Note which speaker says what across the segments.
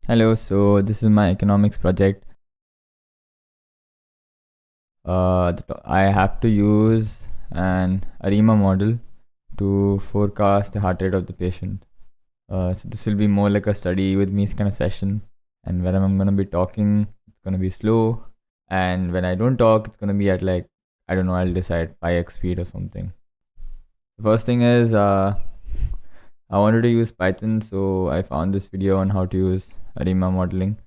Speaker 1: Hello, so this is my economics project. I have to use an ARIMA model to forecast the heart rate of the patient. So this will be more like a study with me kind of session. And when I'm gonna be talking, it's gonna be slow. And when I don't talk, it's gonna be at like, I don't know, I'll decide 5x speed or something. The first thing is I wanted to use Python, so I found this video on how to use ARIMA modeling.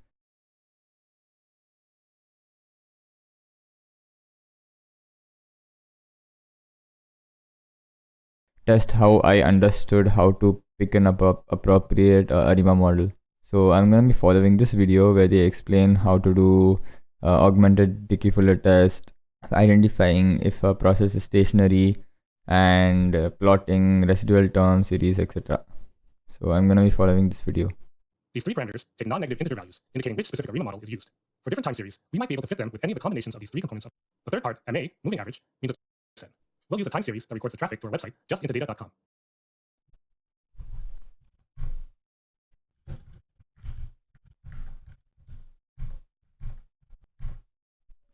Speaker 1: Test how I understood how to pick an appropriate ARIMA model. So I'm going to be following this video where they explain how to do augmented Dickey-Fuller test, identifying if a process is stationary, and plotting residual term series, etc. So I'm going to be following this video.
Speaker 2: These three parameters take non-negative integer values, indicating which specific ARIMA model is used. For different time series, we might be able to fit them with any of the combinations of these three components. The third part, MA, moving average, means a set. We'll use a time series that records the traffic to our website, justintodata.com.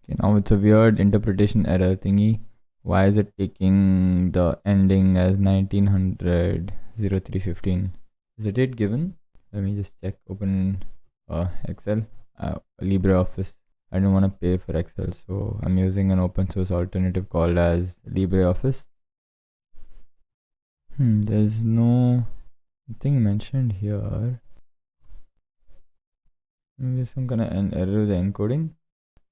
Speaker 1: Okay, now it's a weird interpretation error thingy. Why is it taking the ending as 1900 0315? Is the date given? Let me just check. Open Excel, LibreOffice. I don't want to pay for Excel, so I'm using an open source alternative called as LibreOffice. There's no thing mentioned here. Maybe there's some kind of an error with the encoding.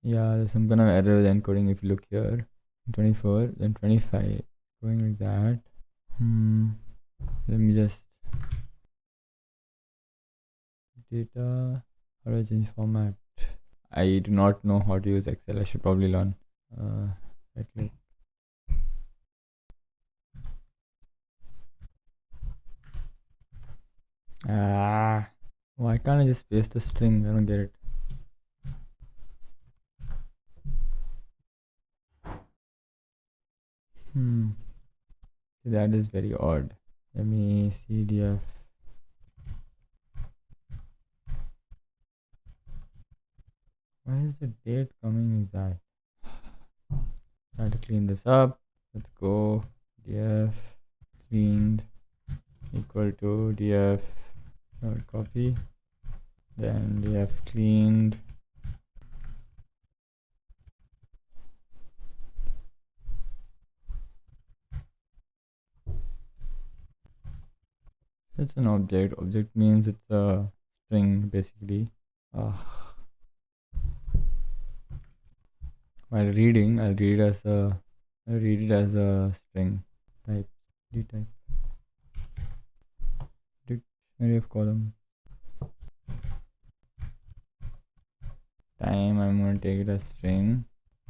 Speaker 1: Yeah, there's some kind of error with the encoding. If you look here, 24, then 25, going like that. Let me just data. How do I change format? I do not know how to use Excel. I should probably learn. Right click. Why can't I just paste the string? I don't get it. That is very odd. Let me CDF. Why is the date coming like that? Try to clean this up. Let's go. df cleaned equal to df dot copy. Then df cleaned. It's an object. Object means it's a string basically. While reading, I'll read it as a string type. Dtype. Dictionary of column. Time, I'm going to take it as string,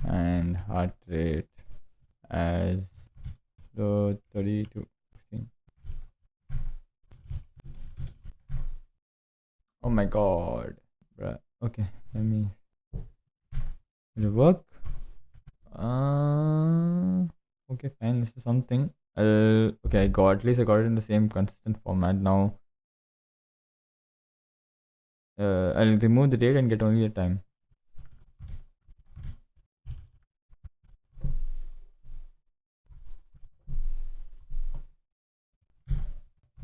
Speaker 1: and heart rate as the 30 to 16. Oh my god, bruh. Okay, let me. Will it work? Okay, fine. This is something. Okay, at least I got it in the same consistent format now. I'll remove the date and get only the time.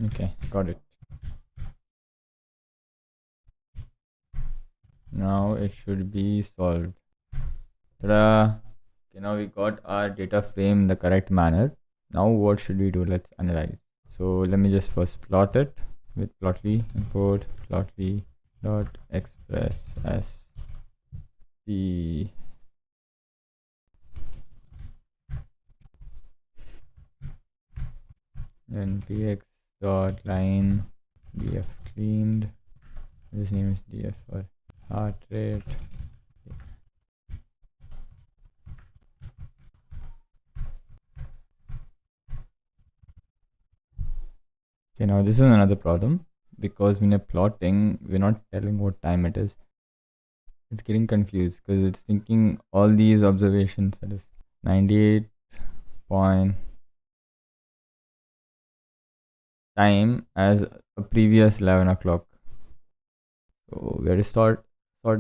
Speaker 1: Okay, got it. Now it should be solved. Ta-da! Okay, now we got our data frame in the correct manner. Now what should we do? Let's analyze. So let me just first plot it with plotly. Import plotly dot express as the then px dot line df cleaned. This name is df for heart rate. Okay, now this is another problem because when you're plotting, we're not telling what time it is. It's getting confused because it's thinking all these observations, that is 98 point time as a previous 11 o'clock. So we have to sort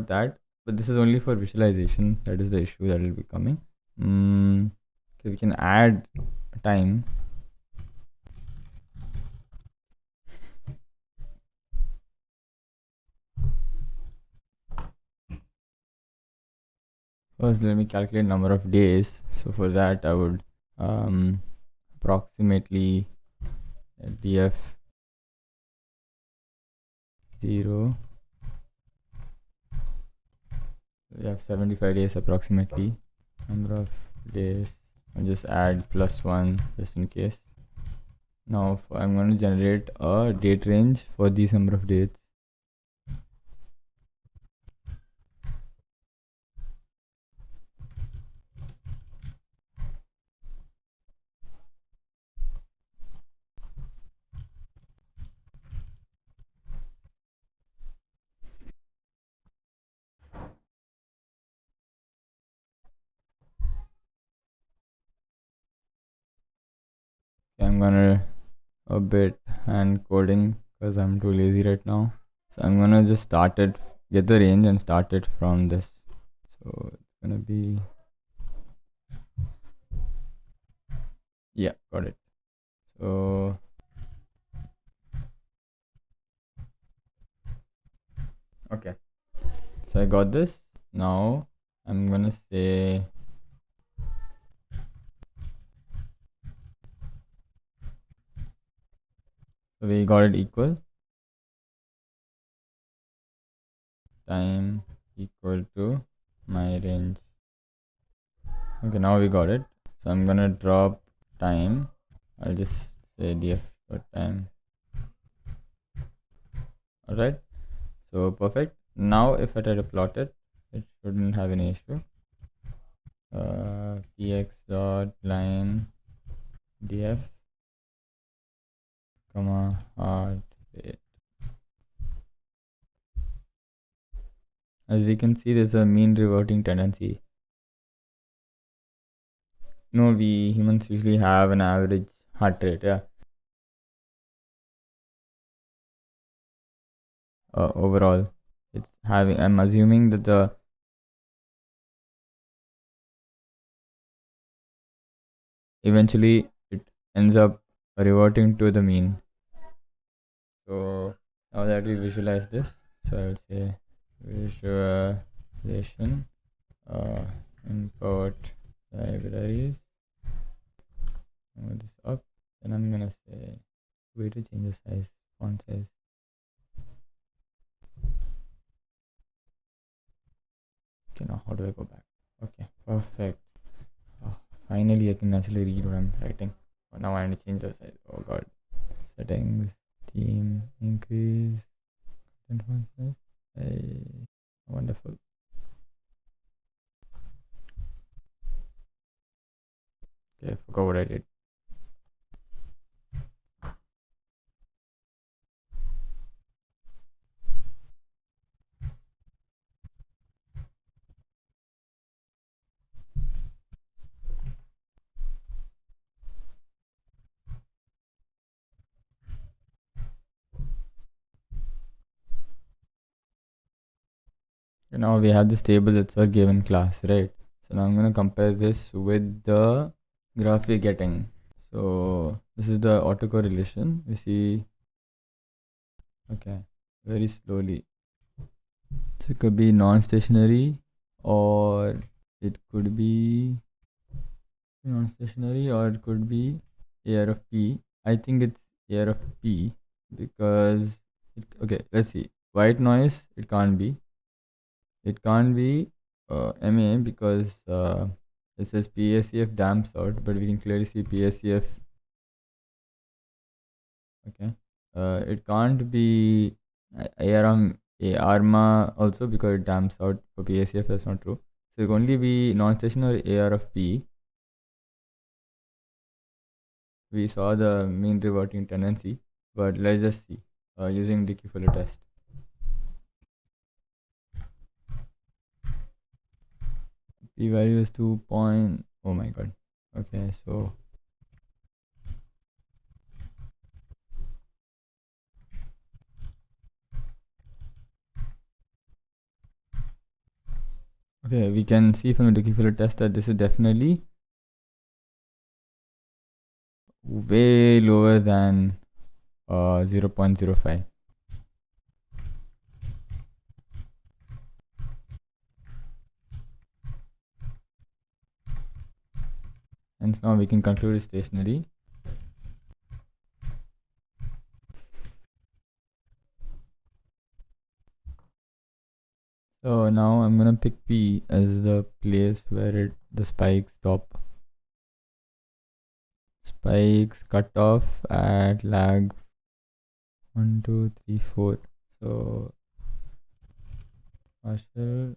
Speaker 1: that, but this is only for visualization. That is the issue that will be coming. Okay, we can add time. First, let me calculate number of days. So for that, I would approximately df 0. We have 75 days approximately. Number of days. I'll just add +1 just in case. Now I'm going to generate a date range for these number of dates. I'm gonna a bit hand coding because I'm too lazy right now. So I'm gonna just start it, get the range and start it from this. So it's gonna be, yeah, got it. So okay, so I got this. Now I'm gonna say so we got it equal time equal to my range. Okay, now we got it. So I'm gonna drop time. I'll just say df dot time. All right, so perfect. Now if I try to plot it, it shouldn't have any issue. Px dot line df comma heart rate. As we can see, there's a mean reverting tendency. No, we humans usually have an average heart rate, yeah. Overall, it's having. I'm assuming that the eventually it ends up reverting to the mean. So now that we visualize this, so I would say visualization, import libraries, move this up, and I'm gonna say way to change the size, font size. Okay, now how do I go back? Okay, perfect. Oh, finally I can actually read what I'm writing. Oh, now I need to change the size. Oh god. Settings, theme, increase, content font size. Hey, wonderful. Okay, I forgot what I did. Okay, now we have this table that's a given class, right? So now I'm gonna compare this with the graph we're getting. So this is the autocorrelation. We see, okay, very slowly. So it could be non-stationary or it could be non-stationary or it could be AR of P. I think it's AR of P because okay, let's see. White noise, it can't be. It can't be MA because it says PACF damps out, but we can clearly see PACF. Okay. It can't be ARMA also because it damps out for PACF. That's not true. So it can only be non-stationary AR of P. We saw the mean reverting tendency, but let's just see using Dickey Fuller test. P value is 2 point. Oh my god. Okay, so Okay, we can see from the Dickey filter test that this is definitely way lower than 0.05. And now we can conclude it's stationary. So now I'm gonna pick P as the place where the spikes stop. Spikes cut off at lag 1, 2, 3, 4. So partial.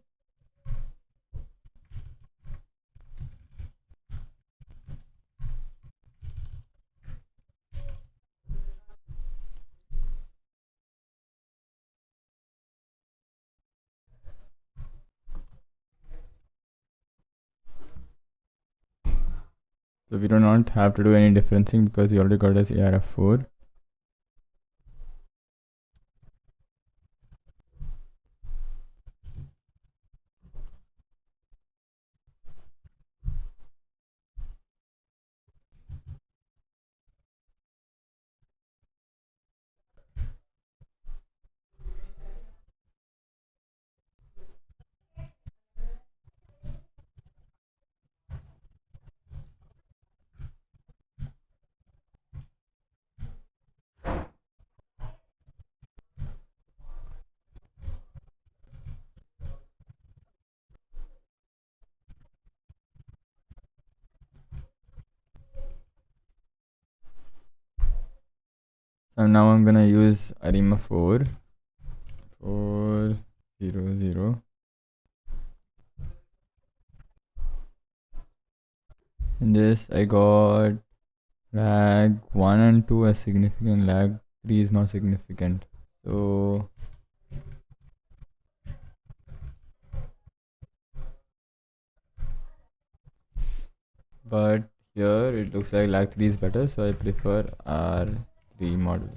Speaker 1: So we do not have to do any differencing because we already got as ARF4. So now I'm gonna use ARIMA 4. 4, 0, 0. In this I got lag 1 and 2 as significant, lag 3 is not significant. So but here it looks like lag 3 is better, so I prefer R3 model.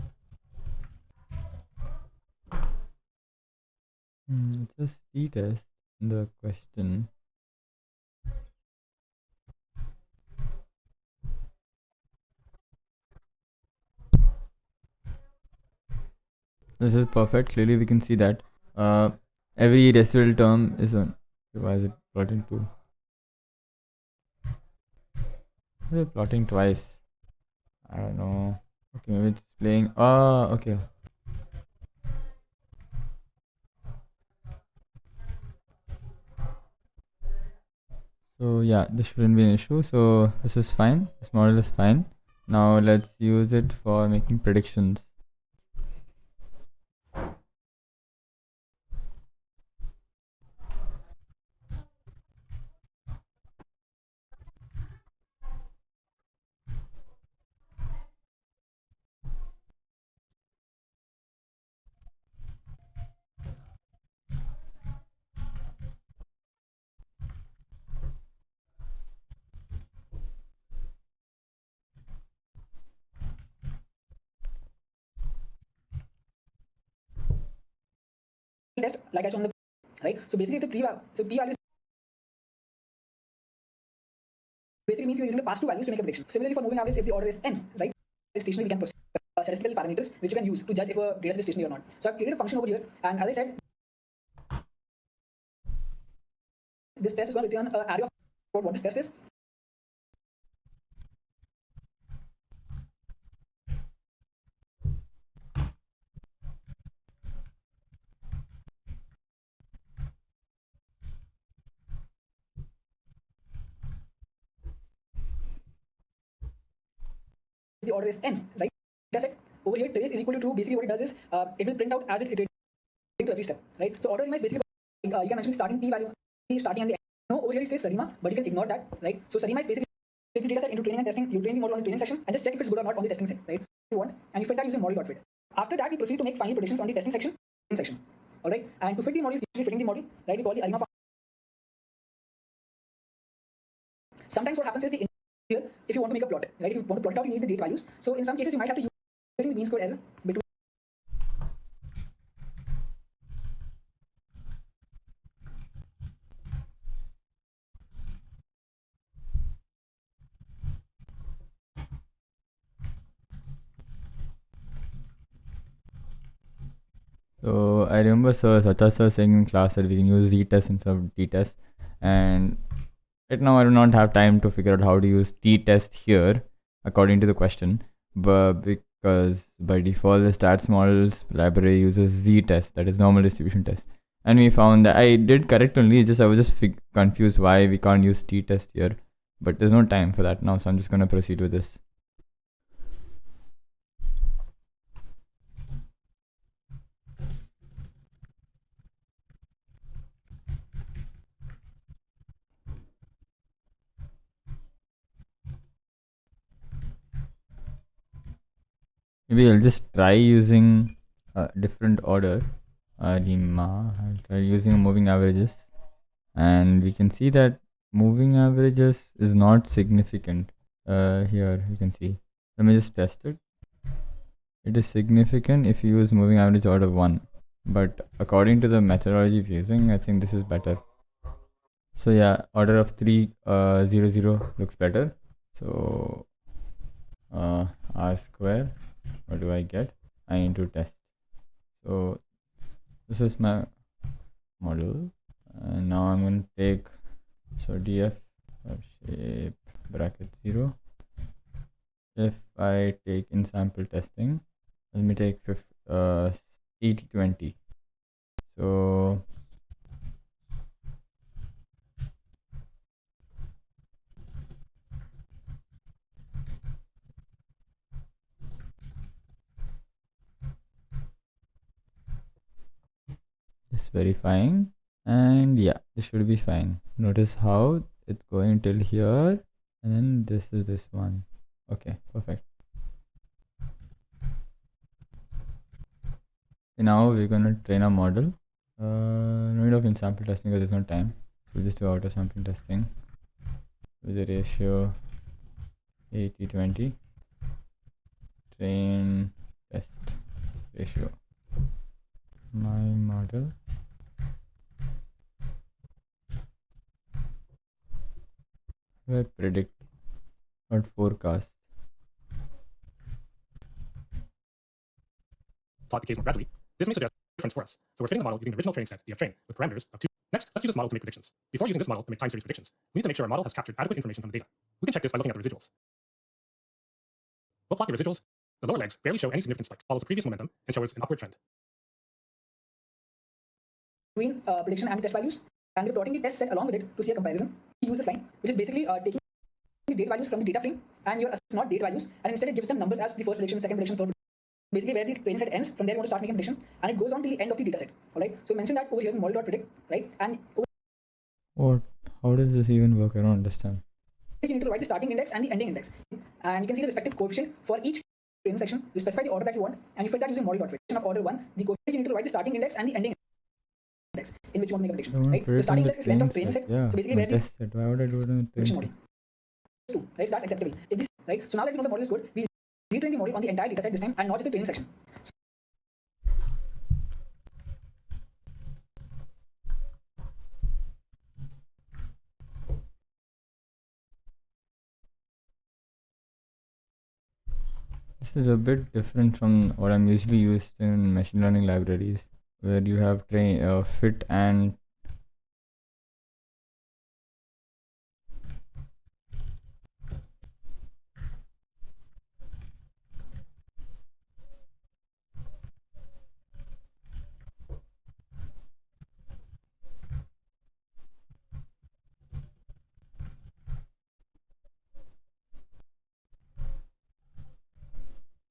Speaker 1: It's a t-test the question. This is perfect. Clearly we can see that every residual term is on. Why is it plotting two? Why is it plotting twice? I don't know. Okay, maybe it's playing. Oh, okay. So yeah, this shouldn't be an issue. So this is fine. This model is fine. Now let's use it for making predictions.
Speaker 3: Test like I shown the right. So basically, the p value basically means you're using the past two values to make a prediction. Similarly, for moving average, if the order is n, right, stationary, we can proceed statistical parameters which you can use to judge if a data set is stationary or not. So I've created a function over here, and as I said, this test is going to return an array of what this test is. The order is n, right? Data set over here, trace is equal to true. Basically, what it does is it will print out as it's iterating to every step, right? So order is basically you can mention starting p value, starting and the end. No, over here it says Sarima, but you can ignore that, right? So Sarima is basically take the data set into training and testing. You train the model on the training section and just check if it's good or not on the testing set, right? If you want, and you fit that using model.fit. After that, we proceed to make final predictions on the testing section, all right? And to fit the model, usually fitting the model, right? We call the ARIMA function. Sometimes what happens is here, if you want to make a plot, right? If you want to plot it out, you need the date values. So in some cases, you might have to use the mean square error between.
Speaker 1: I remember Satya sir saying in class that we can use z-test instead of t-test, and right now I do not have time to figure out how to use t-test here according to the question, but because by default the stats models library uses z-test, that is normal distribution test, and we found that I did correct only. It's just I was just confused why we can't use t-test here, but there's no time for that now, so I'm just gonna proceed with this. Maybe I'll just try using a different order. I'll try using moving averages, and we can see that moving averages is not significant. Here you can see. Let me just test it. It is significant if you use moving average order 1, but according to the methodology we're using, I think this is better. So yeah, order of 3 0 0 looks better. So r square, what do I get? I into test. So this is my model, and now I'm going to take df of shape bracket 0. If I take in sample testing, let me take 80-20. So just verifying, and yeah, this should be fine. Notice how it's going till here, and then this is this one. Okay, perfect. So now we're going to train our model. No need of in sample testing because there's no time, so we'll just do auto sample testing with the ratio 80-20 train test ratio. My model will predict or forecast.
Speaker 2: Plot the case more gradually. This may suggest a difference for us. So we're fitting the model using the original training set df_train with parameters of 2. Next, let's use this model to make predictions. Before using this model to make time series predictions, we need to make sure our model has captured adequate information from the data. We can check this by looking at the residuals. We'll plot the residuals. The lower legs barely show any significant spikes, follows the previous momentum, and shows an upward trend.
Speaker 3: Between prediction and the test values, and we're plotting the test set along with it to see a comparison. We use this line, which is basically taking the date values from the data frame and your not date values, and instead it gives them numbers as the first prediction, second prediction, third. Basically, where the training set ends, from there you want to start making prediction, and it goes on till the end of the data set. All right. So mention that over here in model.predict, right? And
Speaker 1: What? How does this even work? I don't understand.
Speaker 3: you need to write the starting index and the ending index, and you can see the respective coefficient for each training section. You specify the order that you want, and you fit that using model.fit. Of order 1, the coefficient you need to write the starting index and the ending index in which you want to make a prediction. Right? The starting index is length of training set.
Speaker 1: Yeah.
Speaker 3: So basically, where the
Speaker 1: test set. Why would I do it in the
Speaker 3: prediction
Speaker 1: training
Speaker 3: model? 2, right? So that's acceptable. If this, right? So now that we know the model is good, we retrain the model on the entire data set this time, and not just the training section.
Speaker 1: This is a bit different from what I'm usually used in machine learning libraries, where you have fit and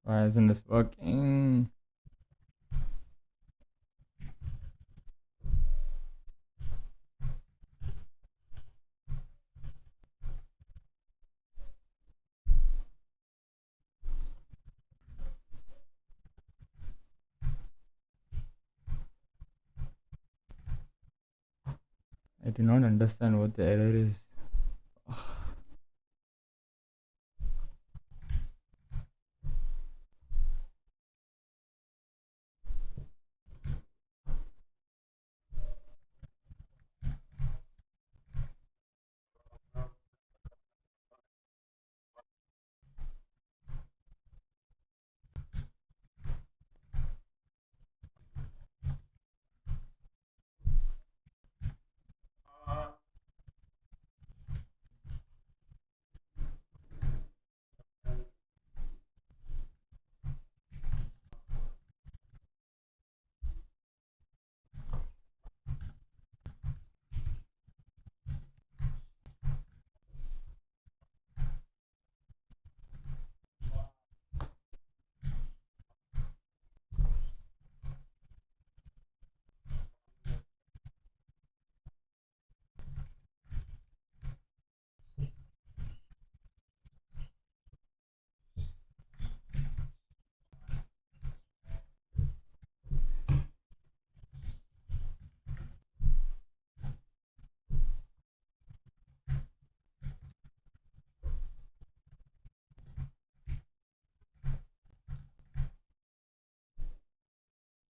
Speaker 1: why isn't this working? I do not understand what the error is.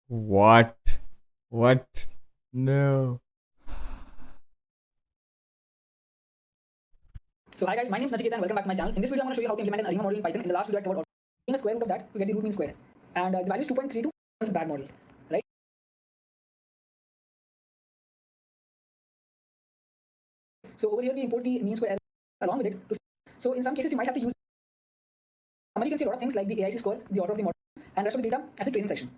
Speaker 1: What? What? No.
Speaker 3: So hi guys, my name is Nachiketa and welcome back to my channel. In this video, I'm going to show you how to implement an ARIMA model in Python. In the last video, I covered taking a square root of that to get the root mean square, and the value is 2.32. It's a bad model, right? So over here, we import the mean square along with it. So in some cases, you might have to use summary. You can see a lot of things like the AIC score, the order of the model, and rest of the data as a training section.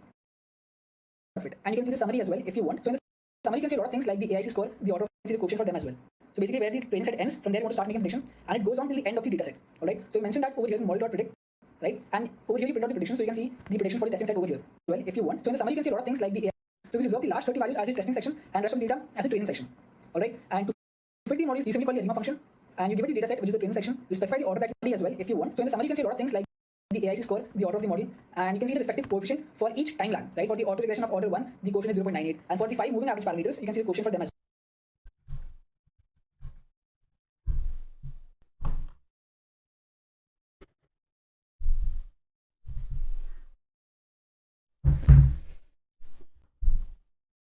Speaker 3: And you can see the summary as well if you want. So in the summary, you can see a lot of things like the AIC score, the order of the coefficient for them as well. So basically, where the training set ends, from there you want to start making prediction, and it goes on till the end of the data set. All right. So you mentioned that over here in model.predict, right? And over here you print out the prediction, so you can see the prediction for the testing set over here. Well, if you want. So in the summary, you can see a lot of things like the AI. So we reserve the last 30 values as a testing section and rest of the data as a training section. All right. And to fit the model, you simply call the ARIMA function, and you give it the data set, which is the training section. You specify the order that you want as well if you want. So in the summary, you can see a lot of things like the AIC score, the order of the model, and you can see the respective coefficient for each time lag, right? For the auto regression of order 1, the coefficient is 0.98, and for the 5 moving average parameters, you can see the coefficient for them as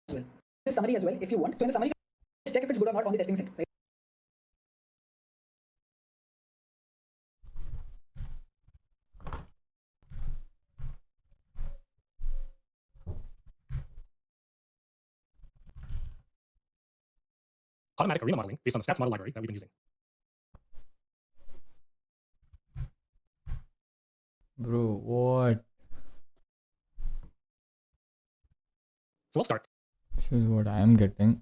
Speaker 3: well. This summary as well if you want. So in the summary, just check if it's good or not on the testing set, right?
Speaker 2: Automatic ARIMA modeling based on the stats model library that we've been using.
Speaker 1: Bro, what?
Speaker 2: So we'll start.
Speaker 1: This is what I am getting.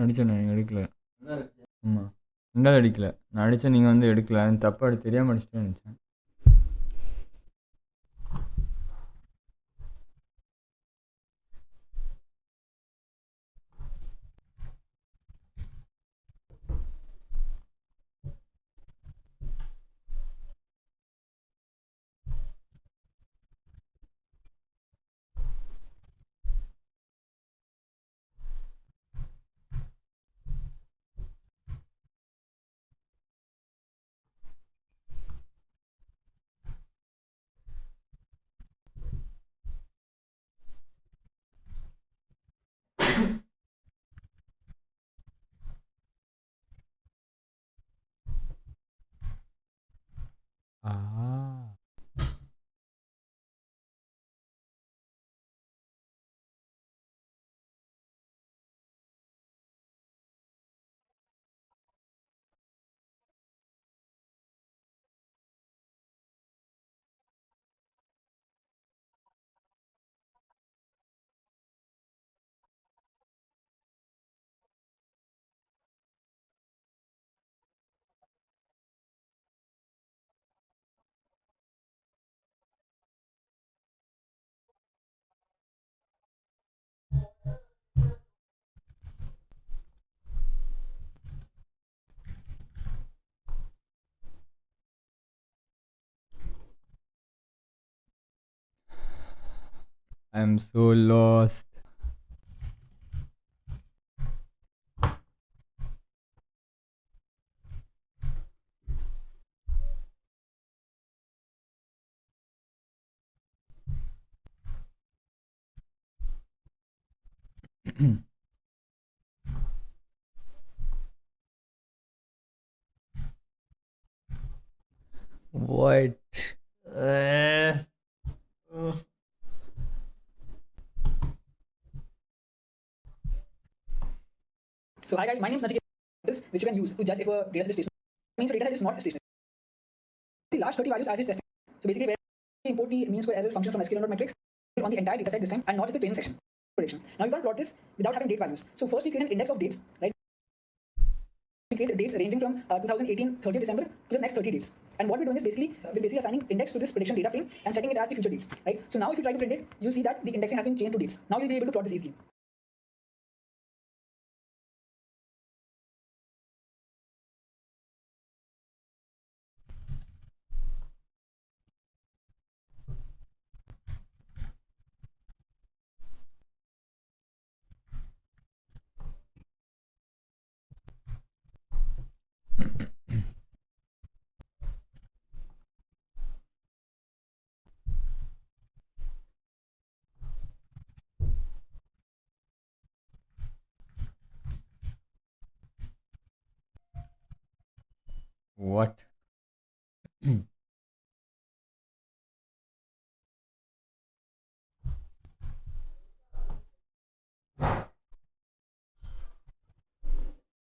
Speaker 1: அடிச்சேன் நான் எடுக்கல. ஆமாம், ரெண்டாவது அடிக்கல. நான் அடித்தேன், நீங்கள் வந்து எடுக்கல. தப்பாக தெரியாமல் அடிச்சிட்டேன்னு நினச்சேன். I am so lost. What?
Speaker 3: So hi guys, my name is Nachiket, which you can use to judge if a data set is stationary. Means your data set is not stationary. The last 30 values as it tested. So basically, where we import the mean square error function from Econometrics on the entire data set this time, and not just the training section. Prediction. Now you can't plot this without having date values. So first we create an index of dates, right? We create dates ranging from 2018 30th December to the next 30 dates. And what we're doing is basically we're basically assigning index to this prediction data frame and setting it as the future dates, right? So now if you try to print it, you see that the indexing has been changed to dates. Now you'll be able to plot this easily.
Speaker 1: What?